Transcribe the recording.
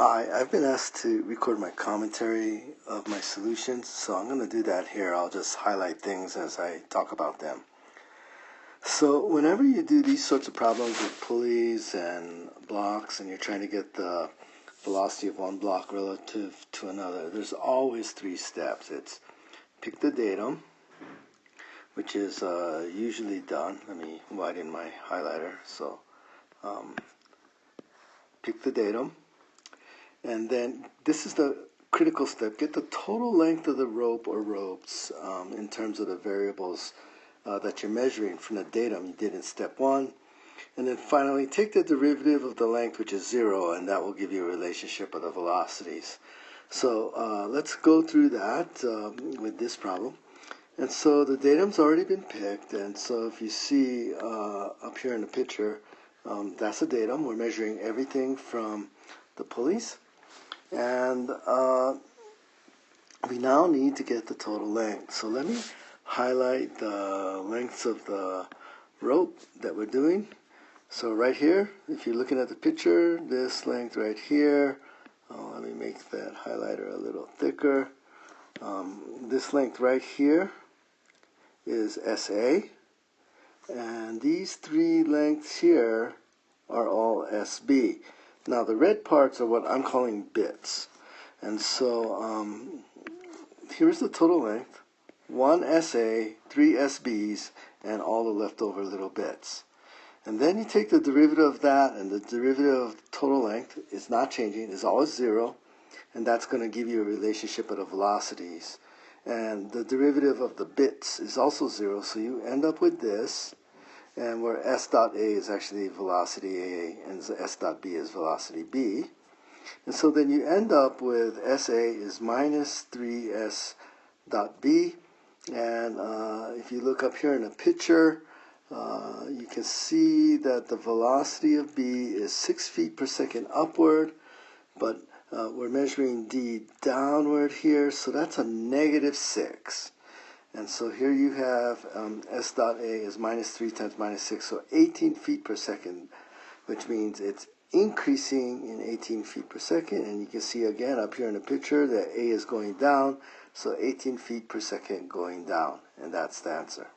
Hi, I've been asked to record my commentary of my solutions, so I'm going to do that here. I'll just highlight things as I talk about them. So whenever you do these sorts of problems with pulleys and blocks and you're trying to get the velocity of one block relative to another, there's always three steps. It's pick the datum, which is usually done. Let me widen my highlighter. So pick the datum. And then this is the critical step. Get the total length of the rope or ropes in terms of the variables that you're measuring from the datum you did in step 1. And then finally, take the derivative of the length, which is 0, and that will give you a relationship of the velocities. So let's go through that with this problem. And so the datum's already been picked, and so if you see up here in the picture, that's the datum. We're measuring everything from the pulleys. And we now need to get the total length. So let me highlight the lengths of the rope that we're doing. So right here, if you're looking at the picture, this length right here, let me make that highlighter a little thicker. This length right here is SA. And these three lengths here are all SB. Now the red parts are what I'm calling bits. And so here's the total length, 1 SA, 3 SBs, and all the leftover little bits. And then you take the derivative of that, and the derivative of total length is not changing, is always 0, and that's going to give you a relationship of the velocities. And the derivative of the bits is also 0, so you end up with this. And where S dot A is actually velocity A, and S dot B is velocity B. And so then you end up with SA is minus 3S dot B. And if you look up here in the picture, you can see that the velocity of B is 6 feet per second upward, but we're measuring D downward here, so that's a negative 6. And so here you have S dot A is minus 3 times minus 6, so 18 feet per second, which means it's increasing in 18 feet per second. And you can see again up here in the picture that A is going down, so 18 feet per second going down. And that's the answer.